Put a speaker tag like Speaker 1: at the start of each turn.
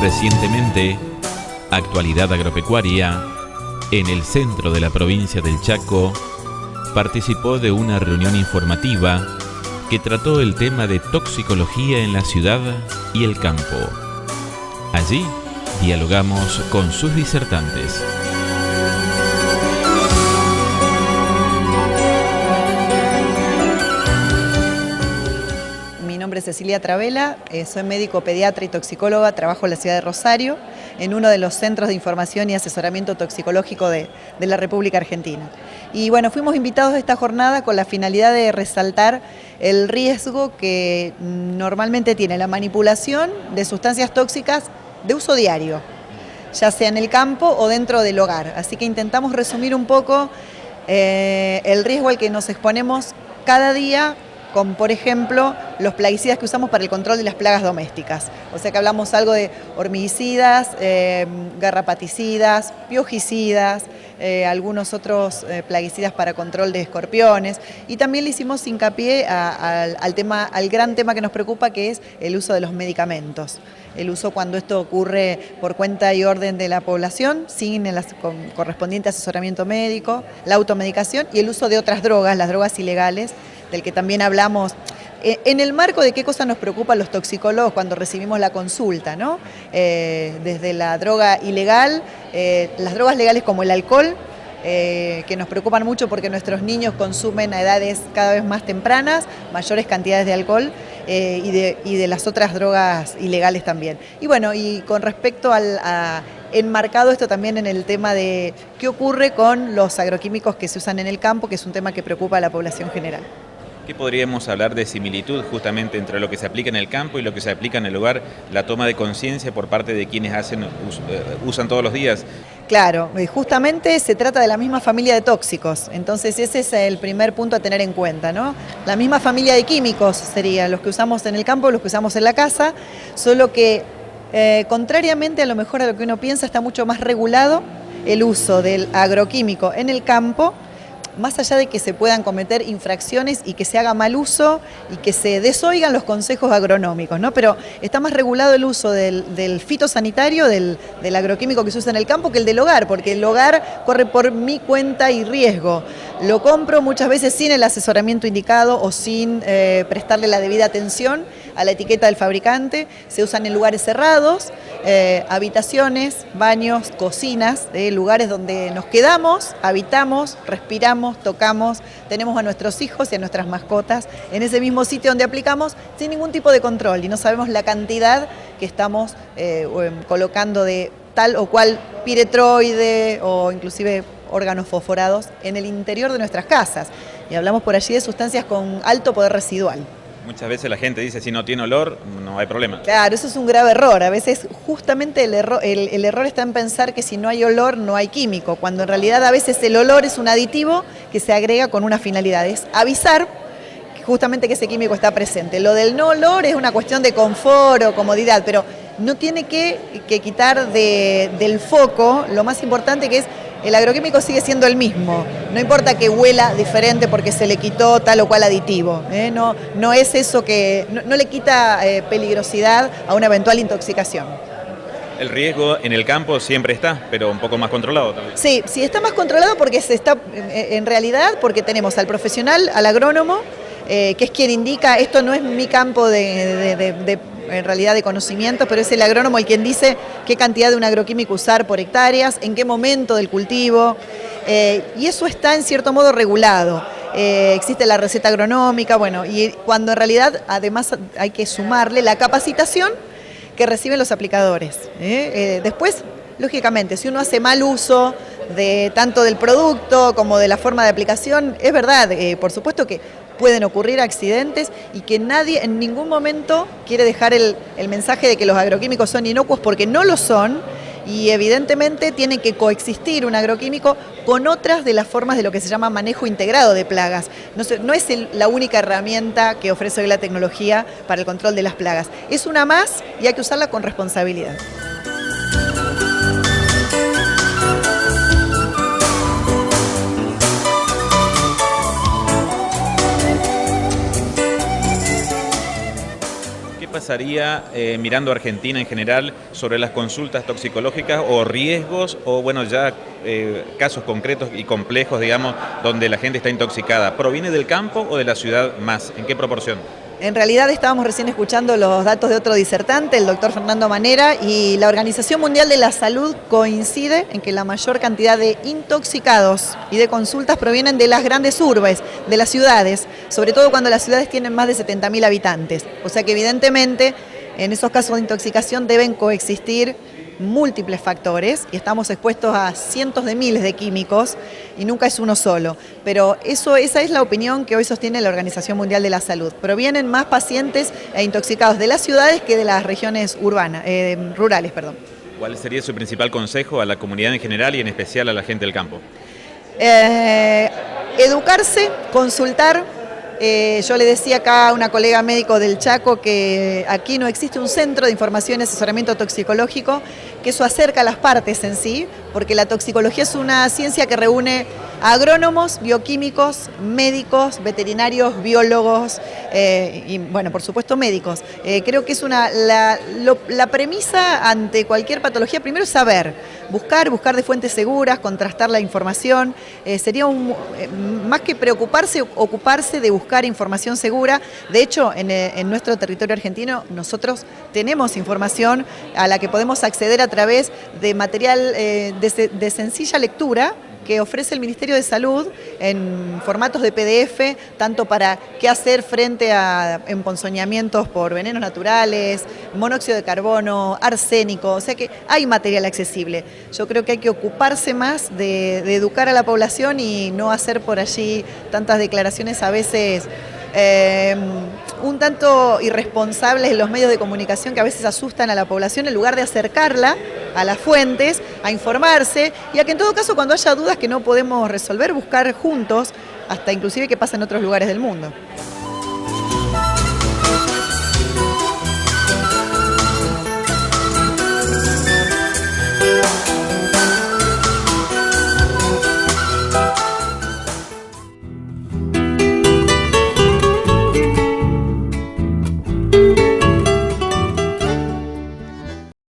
Speaker 1: Recientemente, Actualidad Agropecuaria, en el centro de la provincia del Chaco, participó de una reunión informativa que trató el tema de toxicología en la ciudad y el campo. Allí dialogamos con sus disertantes.
Speaker 2: Mi nombre es Cecilia Travela, soy médico pediatra y toxicóloga, trabajo en la ciudad de Rosario, en uno de los centros de información y asesoramiento toxicológico de la República Argentina. Y bueno, fuimos invitados a esta jornada con la finalidad de resaltar el riesgo que normalmente tiene la manipulación de sustancias tóxicas de uso diario, ya sea en el campo o dentro del hogar. Así que intentamos resumir un poco el riesgo al que nos exponemos cada día con, por ejemplo, los plaguicidas que usamos para el control de las plagas domésticas. O sea que hablamos algo de hormiguicidas, garrapaticidas, piojicidas, algunos otros plaguicidas para control de escorpiones, y también le hicimos hincapié al gran tema que nos preocupa, que es el uso de los medicamentos. El uso cuando esto ocurre por cuenta y orden de la población, sin el correspondiente asesoramiento médico, la automedicación y el uso de otras drogas, las drogas ilegales, del que también hablamos, en el marco de qué cosas nos preocupan los toxicólogos cuando recibimos la consulta, ¿no? Desde la droga ilegal, las drogas legales como el alcohol, que nos preocupan mucho porque nuestros niños consumen a edades cada vez más tempranas mayores cantidades de alcohol, y de las otras drogas ilegales también. Y bueno, y con respecto enmarcado esto también en el tema de qué ocurre con los agroquímicos que se usan en el campo, que es un tema que preocupa a la población general.
Speaker 3: ¿Qué podríamos hablar de similitud justamente entre lo que se aplica en el campo y lo que se aplica en el hogar, la toma de conciencia por parte de quienes usan todos los días?
Speaker 2: Claro, justamente se trata de la misma familia de tóxicos, entonces ese es el primer punto a tener en cuenta, ¿no? La misma familia de químicos sería los que usamos en el campo, los que usamos en la casa, solo que contrariamente a lo mejor a lo que uno piensa, está mucho más regulado el uso del agroquímico en el campo, más allá de que se puedan cometer infracciones y que se haga mal uso y que se desoigan los consejos agronómicos, ¿no? Pero está más regulado el uso del fitosanitario, del agroquímico que se usa en el campo, que el del hogar, porque el hogar corre por mi cuenta y riesgo. Lo compro muchas veces sin el asesoramiento indicado o sin prestarle la debida atención a la etiqueta del fabricante. Se usan en lugares cerrados, habitaciones, baños, cocinas, lugares donde nos quedamos, habitamos, respiramos, tocamos, tenemos a nuestros hijos y a nuestras mascotas en ese mismo sitio donde aplicamos sin ningún tipo de control y no sabemos la cantidad que estamos colocando de tal o cual piretroide o inclusive órganos fosforados en el interior de nuestras casas. Y hablamos por allí de sustancias con alto poder residual.
Speaker 3: Muchas veces la gente dice, si no tiene olor, no hay problema.
Speaker 2: Claro, eso es un grave error. A veces justamente el error está en pensar que si no hay olor, no hay químico, cuando en realidad a veces el olor es un aditivo que se agrega con una finalidad, es avisar justamente que ese químico está presente. Lo del no olor es una cuestión de confort o comodidad, pero no tiene que quitar del foco lo más importante, que es el agroquímico sigue siendo el mismo, no importa que huela diferente porque se le quitó tal o cual aditivo, no es eso que no le quita peligrosidad a una eventual intoxicación.
Speaker 3: El riesgo en el campo siempre está, pero un poco más controlado también.
Speaker 2: Sí, está más controlado porque en realidad, porque tenemos al profesional, al agrónomo, que es quien indica, esto no es mi campo en realidad de conocimientos, pero es el agrónomo el quien dice qué cantidad de un agroquímico usar por hectáreas, en qué momento del cultivo, y eso está en cierto modo regulado. Existe la receta agronómica, bueno, y cuando en realidad además hay que sumarle la capacitación que reciben los aplicadores. Después, lógicamente, si uno hace mal uso tanto del producto como de la forma de aplicación, es verdad, por supuesto que pueden ocurrir accidentes y que nadie en ningún momento quiere dejar el mensaje de que los agroquímicos son inocuos, porque no lo son, y evidentemente tiene que coexistir un agroquímico con otras de las formas de lo que se llama manejo integrado de plagas. No es la única herramienta que ofrece hoy la tecnología para el control de las plagas. Es una más y hay que usarla con responsabilidad.
Speaker 3: ¿Qué pasaría mirando a Argentina en general sobre las consultas toxicológicas o riesgos o bueno ya casos concretos y complejos, digamos, donde la gente está intoxicada? ¿Proviene del campo o de la ciudad más? ¿En qué proporción?
Speaker 2: En realidad estábamos recién escuchando los datos de otro disertante, el doctor Fernando Manera, y la Organización Mundial de la Salud coincide en que la mayor cantidad de intoxicados y de consultas provienen de las grandes urbes, de las ciudades, sobre todo cuando las ciudades tienen más de 70.000 habitantes. O sea que evidentemente en esos casos de intoxicación deben coexistir múltiples factores y estamos expuestos a cientos de miles de químicos y nunca es uno solo. Pero esa es la opinión que hoy sostiene la Organización Mundial de la Salud. Provienen más pacientes intoxicados de las ciudades que de las regiones rurales.
Speaker 3: ¿Cuál sería su principal consejo a la comunidad en general y en especial a la gente del campo?
Speaker 2: Educarse, consultar. Yo le decía acá a una colega médico del Chaco que aquí no existe un centro de información y asesoramiento toxicológico, que eso acerca a las partes en sí, porque la toxicología es una ciencia que reúne a agrónomos, bioquímicos, médicos, veterinarios, biólogos y, bueno, por supuesto, médicos. Creo que es la premisa ante cualquier patología, primero es saber, buscar de fuentes seguras, contrastar la información. Sería más que preocuparse, ocuparse de buscar información segura. De hecho, en nuestro territorio argentino nosotros tenemos información a la que podemos acceder a través de material de sencilla lectura que ofrece el Ministerio de Salud en formatos de PDF, tanto para qué hacer frente a emponzoñamientos por venenos naturales, monóxido de carbono, arsénico, o sea que hay material accesible. Yo creo que hay que ocuparse más de educar a la población y no hacer por allí tantas declaraciones a veces un tanto irresponsables en los medios de comunicación que a veces asustan a la población en lugar de acercarla a las fuentes, a informarse y a que en todo caso cuando haya dudas que no podemos resolver, buscar juntos, hasta inclusive qué pasa en otros lugares del mundo.